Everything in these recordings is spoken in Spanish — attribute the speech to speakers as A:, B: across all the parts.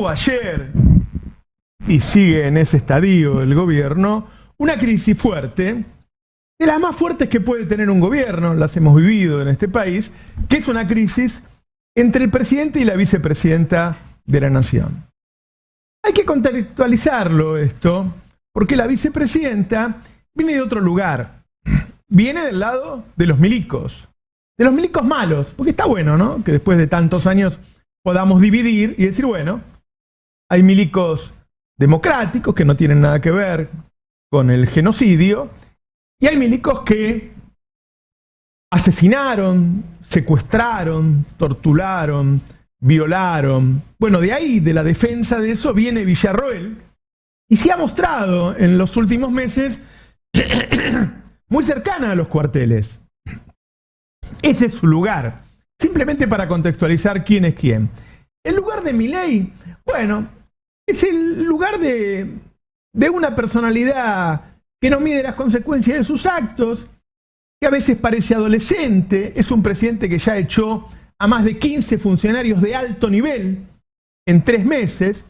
A: ayer, y sigue en ese estadio el gobierno, una crisis fuerte, de las más fuertes que puede tener un gobierno, las hemos vivido en este país, que es una crisis entre el presidente y la vicepresidenta de la nación. Hay que contextualizarlo esto, porque la vicepresidenta viene de otro lugar, viene del lado de los milicos malos, porque está bueno, ¿no?, que después de tantos años podamos dividir y decir, bueno, hay milicos democráticos que no tienen nada que ver con el genocidio, y hay milicos que asesinaron, secuestraron, torturaron, violaron. Bueno, de ahí, de la defensa de eso, viene Villarroel, y se ha mostrado en los últimos meses muy cercana a los cuarteles. Ese es su lugar. Simplemente para contextualizar quién es quién. El lugar de Milei, bueno, es el lugar de una personalidad que no mide las consecuencias de sus actos, que a veces parece adolescente, es un presidente que ya echó a más de 15 funcionarios de alto nivel en 3 meses,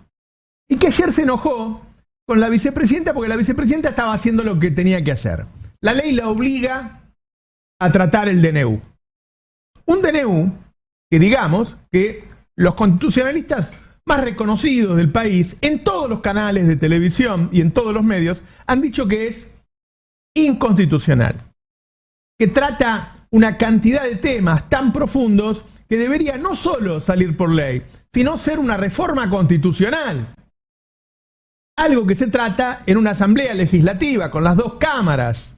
A: y que ayer se enojó con la vicepresidenta porque la vicepresidenta estaba haciendo lo que tenía que hacer. La ley la obliga a tratar el DNU. Un DNU que, digamos, que los constitucionalistas más reconocidos del país, en todos los canales de televisión y en todos los medios, han dicho que es inconstitucional, que trata una cantidad de temas tan profundos que debería no solo salir por ley, sino ser una reforma constitucional. Algo que se trata en una asamblea legislativa con las 2 cámaras,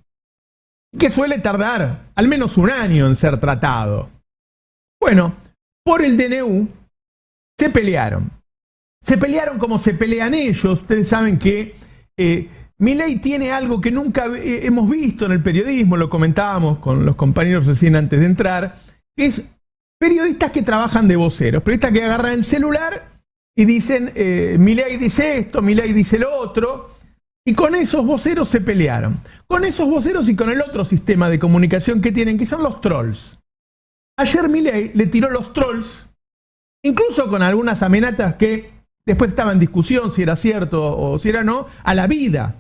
A: que suele tardar al menos 1 año en ser tratado. Bueno, por el DNU se pelearon. Se pelearon como se pelean ellos. Ustedes saben que Milei tiene algo que nunca hemos visto en el periodismo, lo comentábamos con los compañeros recién antes de entrar, que es periodistas que trabajan de voceros, periodistas que agarran el celular y dicen, Milei dice esto, Milei dice lo otro, y con esos voceros se pelearon. Con esos voceros y con el otro sistema de comunicación que tienen, que son los trolls. Ayer Milei le tiró los trolls, incluso con algunas amenazas que después estaba en discusión si era cierto o si era no, a la vida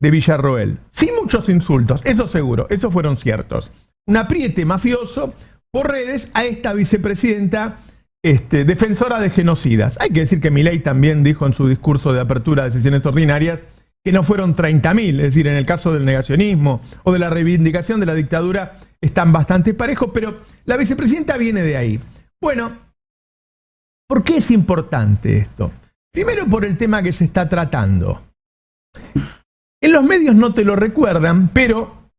A: de Villarroel. Sin muchos insultos, eso seguro, esos fueron ciertos. Un apriete mafioso por redes a esta vicepresidenta defensora de genocidas. Hay que decir que Milei también dijo en su discurso de apertura de sesiones ordinarias que no fueron 30.000, es decir, en el caso del negacionismo o de la reivindicación de la dictadura están bastante parejos, pero la vicepresidenta viene de ahí. Bueno, ¿por qué es importante esto? Primero por el tema que se está tratando. En los medios no te lo recuerdan, pero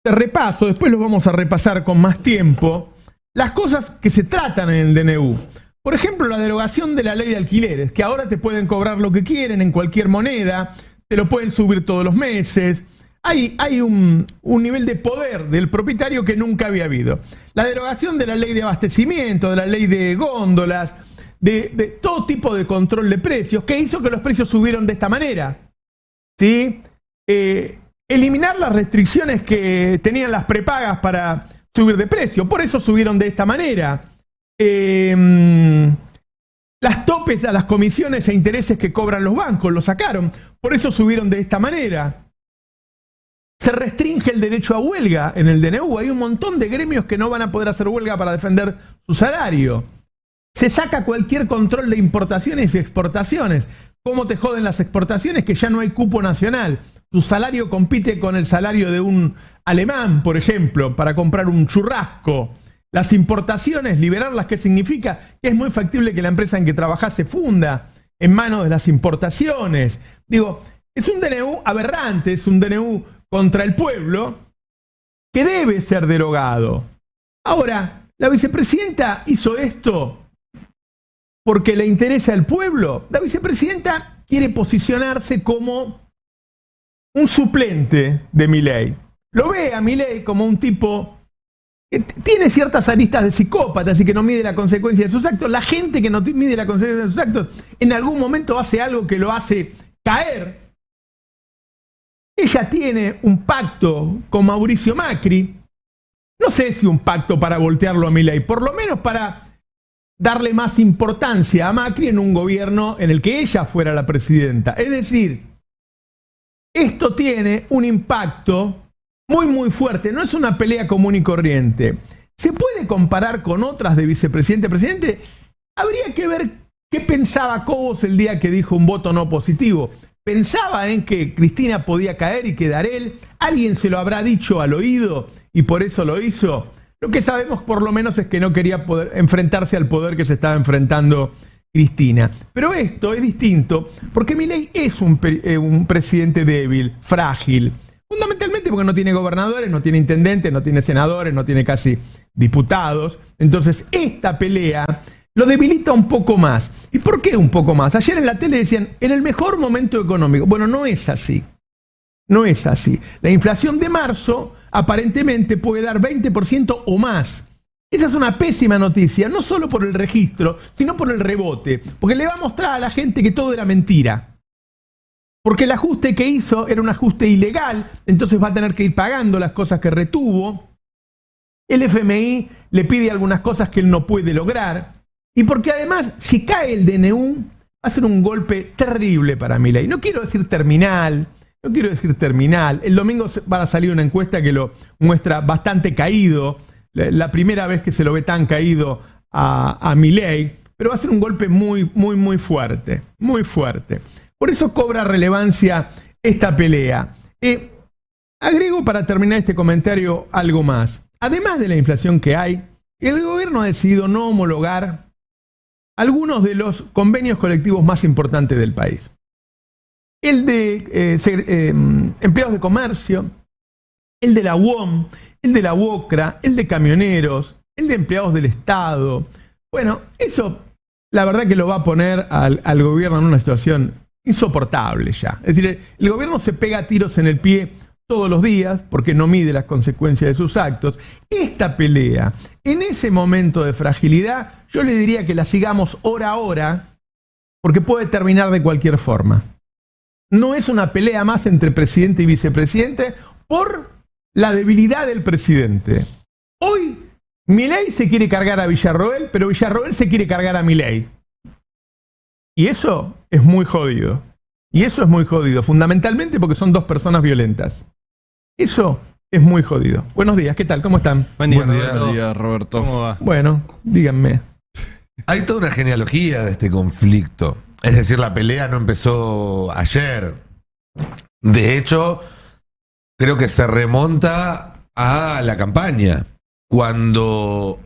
A: te repaso, después los vamos a repasar con más tiempo, las cosas que se tratan en el DNU. Por ejemplo, la derogación de la ley de alquileres, que ahora te pueden cobrar lo que quieren en cualquier moneda, te lo pueden subir todos los meses. Hay un nivel de poder del propietario que nunca había habido. La derogación de la ley de abastecimiento, de la ley de góndolas, de todo tipo de control de precios, que hizo que los precios subieron de esta manera. ¿Sí? Eliminar las restricciones que tenían las prepagas para subir de precio, por eso subieron de esta manera. Las topes a las comisiones e intereses que cobran los bancos, lo sacaron, por eso subieron de esta manera. Se restringe el derecho a huelga en el DNU, hay un montón de gremios que no van a poder hacer huelga para defender su salario. Se saca cualquier control de importaciones y exportaciones. ¿Cómo te joden las exportaciones? Que ya no hay cupo nacional. Tu salario compite con el salario de un alemán, por ejemplo, para comprar un churrasco. Las importaciones, liberarlas, ¿qué significa? Que es muy factible que la empresa en que trabajás se funda en manos de las importaciones. Digo, es un DNU aberrante, es un DNU contra el pueblo que debe ser derogado. Ahora, la vicepresidenta hizo esto porque le interesa al pueblo. La vicepresidenta quiere posicionarse como un suplente de Milei. Lo ve a Milei como un tipo que tiene ciertas aristas de psicópata, así que no mide la consecuencia de sus actos. La gente que no mide la consecuencia de sus actos, en algún momento hace algo que lo hace caer. Ella tiene un pacto con Mauricio Macri. No sé si un pacto para voltearlo a Milei, por lo menos para darle más importancia a Macri en un gobierno en el que ella fuera la presidenta. Es decir, esto tiene un impacto muy, muy fuerte. No es una pelea común y corriente. ¿Se puede comparar con otras de vicepresidente-presidente? Habría que ver qué pensaba Cobos el día que dijo un voto no positivo. ¿Pensaba en que Cristina podía caer y quedar él? ¿Alguien se lo habrá dicho al oído y por eso lo hizo? Lo que sabemos por lo menos es que no quería enfrentarse al poder que se estaba enfrentando Cristina. Pero esto es distinto porque Milei es un presidente débil, frágil. Fundamentalmente porque no tiene gobernadores, no tiene intendentes, no tiene senadores, no tiene casi diputados. Entonces esta pelea lo debilita un poco más. ¿Y por qué un poco más? Ayer en la tele decían, en el mejor momento económico. Bueno, no es así. No es así. La inflación de marzo aparentemente puede dar 20% o más. Esa es una pésima noticia, no solo por el registro, sino por el rebote. Porque le va a mostrar a la gente que todo era mentira. Porque el ajuste que hizo era un ajuste ilegal, entonces va a tener que ir pagando las cosas que retuvo. El FMI le pide algunas cosas que él no puede lograr. Y porque además, si cae el DNU, va a ser un golpe terrible para Milei. No quiero decir terminal. El domingo va a salir una encuesta que lo muestra bastante caído. La primera vez que se lo ve tan caído a Milei. Pero va a ser un golpe muy, muy, muy fuerte. Muy fuerte. Por eso cobra relevancia esta pelea. Agrego para terminar este comentario algo más. Además de la inflación que hay, el gobierno ha decidido no homologar algunos de los convenios colectivos más importantes del país. El de empleados de comercio, el de la UOM, el de la UOCRA, el de camioneros, el de empleados del Estado. Bueno, eso la verdad que lo va a poner al gobierno en una situación insoportable ya. Es decir, el gobierno se pega tiros en el pie todos los días porque no mide las consecuencias de sus actos. Esta pelea, en ese momento de fragilidad, yo le diría que la sigamos hora a hora porque puede terminar de cualquier forma. No es una pelea más entre presidente y vicepresidente por la debilidad del presidente. Hoy Milei se quiere cargar a Villarroel, pero Villarroel se quiere cargar a Milei. Y eso es muy jodido. Fundamentalmente porque son dos personas violentas. Eso es muy jodido. Buenos días, ¿qué tal? ¿Cómo están?
B: Buen día, Roberto.
C: ¿Cómo va?
A: Bueno, díganme.
B: Hay toda una genealogía de este conflicto. Es decir, la pelea no empezó ayer. De hecho, creo que se remonta a la campaña. Cuando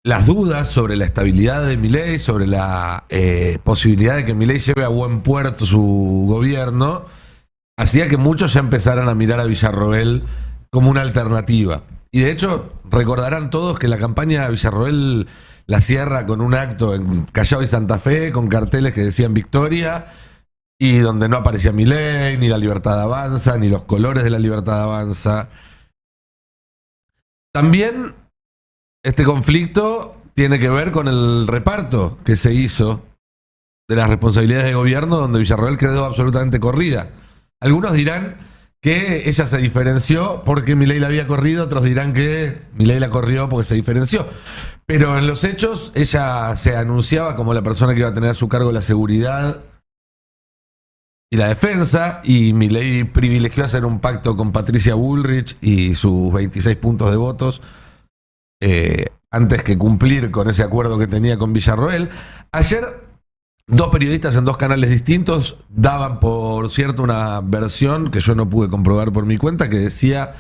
B: las dudas sobre la estabilidad de Milei, sobre la posibilidad de que Milei lleve a buen puerto su gobierno, hacía que muchos ya empezaran a mirar a Villarroel como una alternativa. Y de hecho, recordarán todos que la campaña de Villarroel la cierra con un acto en Callao y Santa Fe, con carteles que decían victoria, y donde no aparecía Milei, ni la Libertad Avanza, ni los colores de la Libertad Avanza. También este conflicto tiene que ver con el reparto que se hizo de las responsabilidades de gobierno, donde Villarroel quedó absolutamente corrida. Algunos dirán que ella se diferenció porque Milei la había corrido, otros dirán que Milei la corrió porque se diferenció. Pero en los hechos, ella se anunciaba como la persona que iba a tener a su cargo la seguridad y la defensa, y Milei privilegió hacer un pacto con Patricia Bullrich y sus 26 puntos de votos antes que cumplir con ese acuerdo que tenía con Villarroel. Ayer, dos periodistas en dos canales distintos daban, por cierto, una versión que yo no pude comprobar por mi cuenta, que decía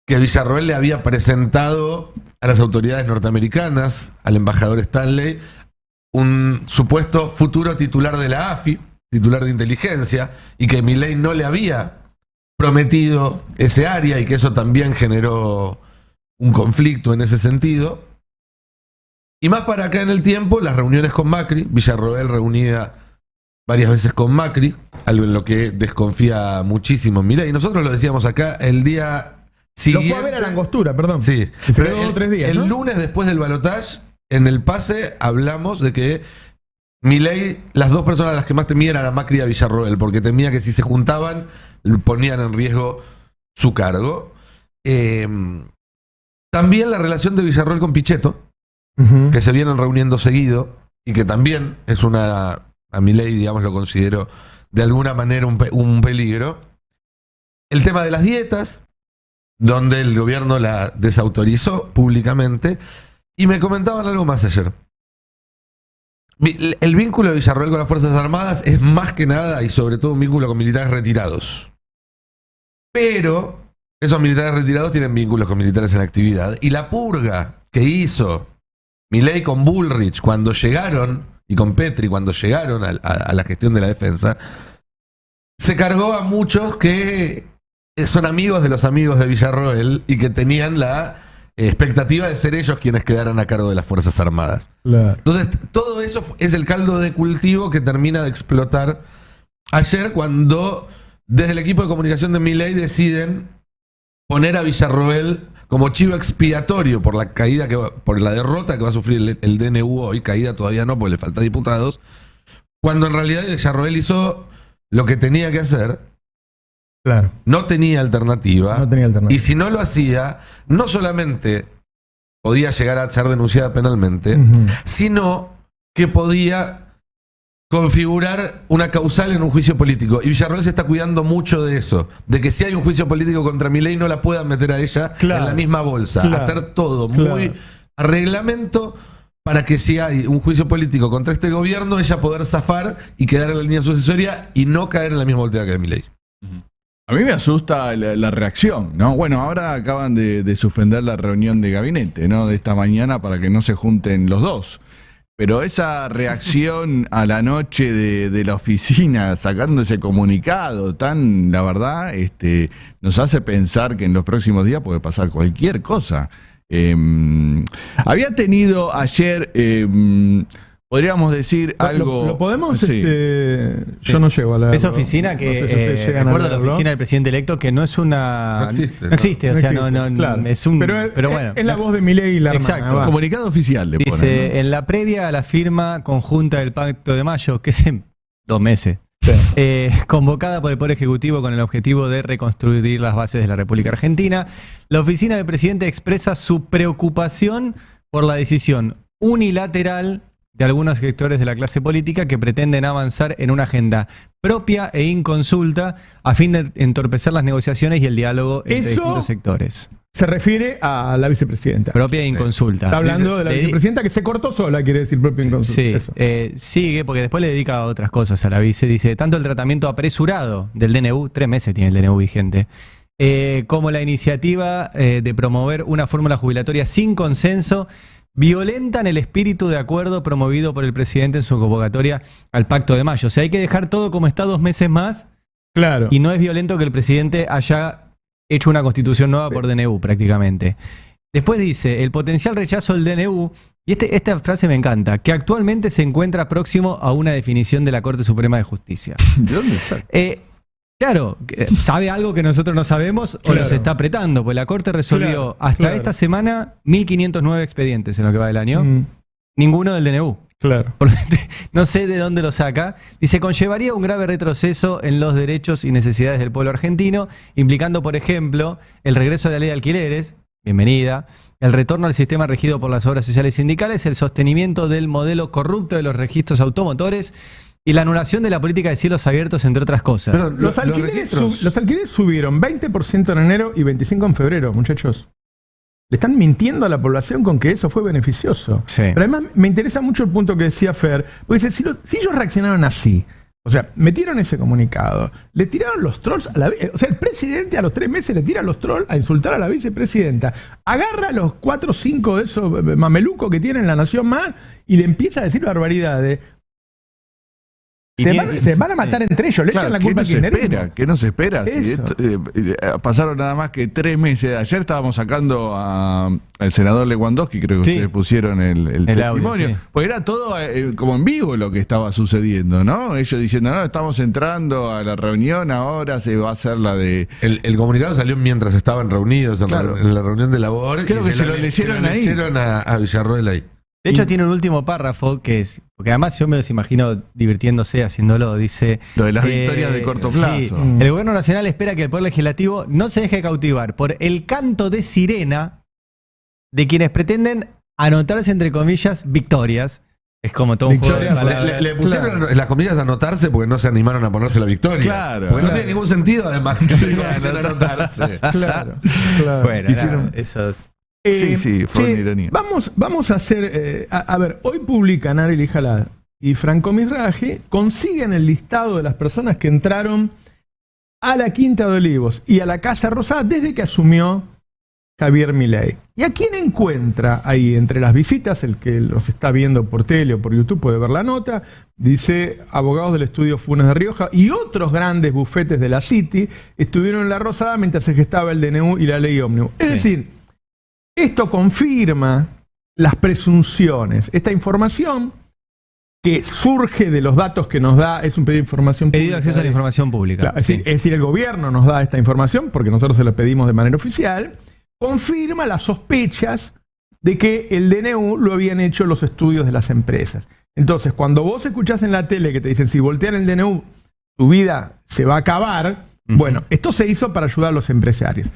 B: que Villarroel le había presentado a las autoridades norteamericanas, al embajador Stanley, un supuesto futuro titular de la AFI, titular de inteligencia, y que Milei no le había prometido ese área y que eso también generó un conflicto en ese sentido. Y más para acá en el tiempo, las reuniones con Macri, Villarroel reunida varias veces con Macri, algo en lo que desconfía muchísimo Milei. Y nosotros lo decíamos acá el día siguiente.
A: Lo fue a ver a la Angostura, perdón.
B: Sí,
A: pero 2 o 3 días, ¿no?
B: El lunes después del balotaje, en el pase, hablamos de que Milei, las dos personas a las que más temía eran a Macri y a Villarroel, porque temía que si se juntaban, ponían en riesgo su cargo. También la relación de Villarroel con Pichetto, que se vienen reuniendo seguido y que también es a Milei, digamos, lo considero de alguna manera un peligro. El tema de las dietas, donde el gobierno la desautorizó públicamente, y me comentaban algo más ayer. El vínculo de Villarroel con las Fuerzas Armadas es más que nada y sobre todo un vínculo con militares retirados. Pero esos militares retirados tienen vínculos con militares en actividad. Y la purga que hizo Milei con Bullrich cuando llegaron, y con Petri cuando llegaron a la gestión de la defensa, se cargó a muchos que son amigos de los amigos de Villarroel y que tenían la expectativa de ser ellos quienes quedaran a cargo de las Fuerzas Armadas.
A: Claro.
B: Entonces, todo eso es el caldo de cultivo que termina de explotar ayer cuando desde el equipo de comunicación de Milei deciden poner a Villarroel como chivo expiatorio por la caída por la derrota que va a sufrir el DNU hoy, caída todavía no porque le falta diputados, cuando en realidad Villarroel hizo lo que tenía que hacer.
A: Claro.
B: No tenía alternativa.
A: No tenía alternativa.
B: Y si no lo hacía, no solamente podía llegar a ser denunciada penalmente, sino que podía configurar una causal en un juicio político. Y Villarroel se está cuidando mucho de eso, de que si hay un juicio político contra Milei no la puedan meter a ella en la misma bolsa. Hacer todo muy a reglamento para que si hay un juicio político contra este gobierno, ella poder zafar y quedar en la línea sucesoria y no caer en la misma volteada que de Milei.
C: A mí me asusta la reacción, ¿no? Bueno, ahora acaban de suspender la reunión de gabinete, ¿no? De esta mañana para que no se junten los dos. Pero esa reacción a la noche de la oficina, sacando ese comunicado tan, la verdad, nos hace pensar que en los próximos días puede pasar cualquier cosa. Había tenido ayer... podríamos decir algo...
A: ¿Lo podemos?
C: Sí.
A: Yo no llego a la...
D: Esa oficina que, recuerdo la oficina del presidente electo, que no es una...
B: No existe.
D: O sea, no
A: es un... Pero bueno. Es la voz de Milei y la
D: exacto.
A: hermana.
C: Comunicado oficial le
D: dice,
C: ponen, ¿no?
D: En la previa a la firma conjunta del Pacto de Mayo, que es en 2 meses, convocada por el Poder Ejecutivo con el objetivo de reconstruir las bases de la República Argentina, la oficina del presidente expresa su preocupación por la decisión unilateral de algunos sectores de la clase política que pretenden avanzar en una agenda propia e inconsulta a fin de entorpecer las negociaciones y el diálogo entre distintos sectores.
A: Se refiere a la vicepresidenta.
D: Propia e inconsulta.
A: Está hablando de la vicepresidenta que se cortó sola, quiere decir propia e inconsulta.
D: Sí, sigue, porque después le dedica a otras cosas a la vice. Dice, tanto el tratamiento apresurado del DNU, 3 meses tiene el DNU vigente, como la iniciativa de promover una fórmula jubilatoria sin consenso, violentan el espíritu de acuerdo promovido por el presidente en su convocatoria al Pacto de Mayo. O sea, hay que dejar todo como está 2 meses más.
A: Claro.
D: Y no es violento que el presidente haya hecho una constitución nueva por DNU prácticamente. Después dice, el potencial rechazo del DNU, y esta frase me encanta, que actualmente se encuentra próximo a una definición de la Corte Suprema de Justicia.
C: ¿De dónde está?
D: Claro, ¿sabe algo que nosotros no sabemos o nos está apretando? Pues la Corte resolvió hasta esta semana 1.509 expedientes en lo que va del año. Ninguno del DNU.
A: Claro.
D: No sé de dónde lo saca. Dice, conllevaría un grave retroceso en los derechos y necesidades del pueblo argentino, implicando, por ejemplo, el regreso de la ley de alquileres, bienvenida, el retorno al sistema regido por las obras sociales y sindicales, el sostenimiento del modelo corrupto de los registros automotores, y la anulación de la política de cielos abiertos, entre otras cosas.
A: Pero los alquileres subieron 20% en enero y 25% en febrero, muchachos. Le están mintiendo a la población con que eso fue beneficioso.
D: Sí.
A: Pero además me interesa mucho el punto que decía Fer, porque dice, si ellos reaccionaron así, o sea, metieron ese comunicado, le tiraron los trolls a o sea, el presidente a los 3 meses le tira los trolls a insultar a la vicepresidenta, agarra a los 4 o 5 de esos mamelucos que tienen La Nación Más y le empieza a decir barbaridades. Se van a matar entre ellos, le echan la culpa a Kirchner.
C: ¿Qué no se espera? Si pasaron nada más que 3 meses. Ayer estábamos sacando al senador Lewandowski, creo que ustedes pusieron el testimonio.
D: Audio,
C: pues era todo como en vivo lo que estaba sucediendo, ¿no? Ellos diciendo, no, estamos entrando a la reunión, ahora se va a hacer la de...
B: El comunicado salió mientras estaban reunidos en la reunión de labor.
C: Creo que se lo leyeron ahí.
B: A Villarroel ahí.
D: De hecho, tiene un último párrafo que es, porque además yo me los imagino divirtiéndose, haciéndolo, dice...
C: Lo de las victorias de corto plazo.
D: Sí, el gobierno nacional espera que el Poder Legislativo no se deje cautivar por el canto de sirena de quienes pretenden anotarse entre comillas victorias. Es como todo un juego de
A: Victorias,
D: palabras.
B: Le pusieron
A: Claro.
B: en las comillas a anotarse porque no se animaron a ponerse la victoria.
C: Claro.
B: Porque no
A: Claro.
B: tiene ningún sentido, además, que se vayan a anotarse.
A: Claro, claro.
D: Bueno,
C: Hicieron-
D: nada, eso.
C: Sí, fue una ironía.
A: Vamos a hacer. A ver, hoy publican Ariel Jalad y Franco Misraje, consiguen el listado de las personas que entraron a la Quinta de Olivos y a la Casa Rosada desde que asumió Javier Milei. ¿Y a quién encuentra ahí entre las visitas? El que los está viendo por tele o por YouTube puede ver la nota. Dice, abogados del estudio Funes de Rioja y otros grandes bufetes de la City estuvieron en la Rosada mientras se gestaba el DNU y la ley ómnibus. Es
D: Sí.
A: decir, esto confirma las presunciones. Esta información que surge de los datos que nos da, es un pedido de información
D: Pedido de acceso a la
A: ¿eh?
D: información pública.
A: Claro,
D: Sí.
A: es decir, el gobierno nos da esta información porque nosotros se la pedimos de manera oficial, confirma las sospechas de que el DNU lo habían hecho los estudios de las empresas. Entonces, cuando vos escuchás en la tele que te dicen si voltean el DNU, tu vida se va a acabar,
D: Ujú.
A: bueno, esto se hizo para ayudar a los empresarios.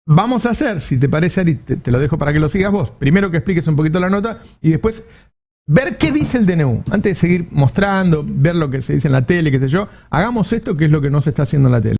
A: Vamos a hacer, si te parece, Ari, te lo dejo para que lo sigas vos. Primero que expliques un poquito la nota y después ver qué dice el DNU. Antes de seguir mostrando, ver lo que se dice en la tele, qué sé yo, hagamos esto que es lo que no se está haciendo en la tele.